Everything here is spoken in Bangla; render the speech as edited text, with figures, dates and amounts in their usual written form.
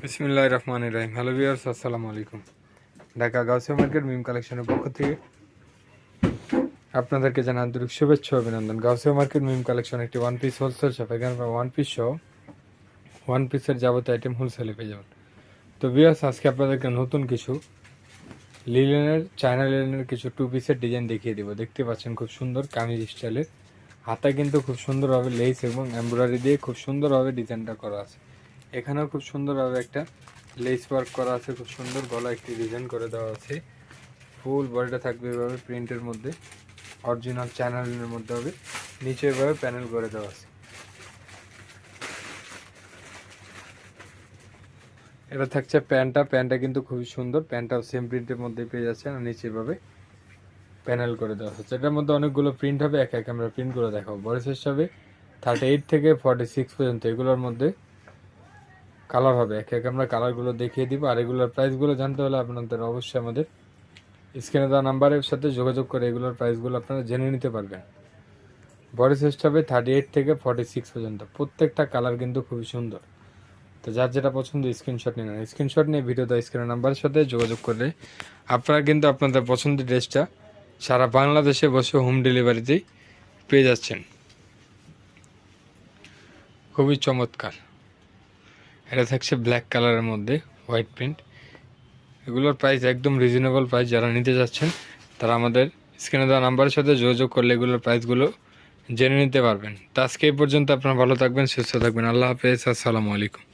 বিসমিল্লাহির রহমানির রহিম। হ্যালো ভিউয়ার্স, আসসালামু আলাইকুম। ঢাকা গাউসিয়া মার্কেট মিম কালেকশনের পক্ষ থেকে আপনাদেরকে জানাই আন্তরিক শুভেচ্ছা ও অভিনন্দন। গাউসিয়া মার্কেট মিম কালেকশন একটি ওয়ান পিস হোলসেল শপ। এখানে ওয়ান পিস সহ ওয়ান পিসের যাবতীয় আইটেম হোলসেলে পেয়ে যাবেন। তো ভিউয়ার্স, আজকে আপনাদেরকে নতুন কিছু চায়না লিলেনের কিছু টু পিসের ডিজাইন দেখিয়ে দিব। দেখতে পাচ্ছেন খুব সুন্দর কামিজ স্টাইলের, হাতায় কিন্তু খুব সুন্দরভাবে লেস এবং এমব্রয়ডারি দিয়ে খুব সুন্দরভাবে ডিজাইনটা করা আছে। এখানেও খুব সুন্দরভাবে একটা লেস ওয়ার্ক করা আছে, খুব সুন্দর গলা একটি ডিজাইন করে দেওয়া আছে। ফুল বডিটা থাকবে এভাবে প্রিন্টের মধ্যে, অরিজিনাল চ্যানেলের মধ্যে হবে, নিচে এভাবে প্যানেল করে দেওয়া আছে। এটা থাকছে প্যান্টটা কিন্তু খুবই সুন্দর, প্যান্টটাও সেম প্রিন্টের মধ্যে পেয়ে যাচ্ছে, আর নিচে এভাবে প্যানেল করে দেওয়া হচ্ছে। এটার মধ্যে অনেকগুলো প্রিন্ট হবে, এক এক আমরা প্রিন্ট করে দেখাবো। বডি সাইজ হবে 38 থেকে 46 পর্যন্ত। এগুলোর মধ্যে কালার হবে, এক এক আমরা কালারগুলো দেখিয়ে দিব। আর এগুলোর প্রাইসগুলো জানতে হলে আপনাদের অবশ্যই আমাদের স্ক্রিনে দেওয়া নাম্বারের সাথে যোগাযোগ করে এগুলোর প্রাইসগুলো আপনারা জেনে নিতে পারবেন। বডি সাইজ হবে 38 থেকে 46 পর্যন্ত। প্রত্যেকটা কালার কিন্তু খুবই সুন্দর। তো যার যেটা পছন্দ স্ক্রিনশট নিয়ে নেন। স্ক্রিনশট নিয়ে ভিডিও দেওয়া স্ক্রিনের নাম্বারের সাথে যোগাযোগ করলে আপনারা কিন্তু আপনাদের পছন্দের ড্রেসটা সারা বাংলাদেশে বসে হোম ডেলিভারিতেই পেয়ে যাচ্ছেন। খুবই চমৎকার। এটা থাকছে ব্ল্যাক কালারের মধ্যে হোয়াইট প্রিন্ট। এগুলোর প্রাইস একদম রিজনেবল প্রাইস। যারা নিতে যাচ্ছেন তারা আমাদের স্ক্রিনে দেওয়া নাম্বারের সাথে যোগাযোগ করলে এগুলোর প্রাইসগুলো জেনে নিতে পারবেন। তো আজকে এই পর্যন্ত। আপনারা ভালো থাকবেন, সুস্থ থাকবেন। আল্লাহ হাফেজ, আসসালামু আলাইকুম।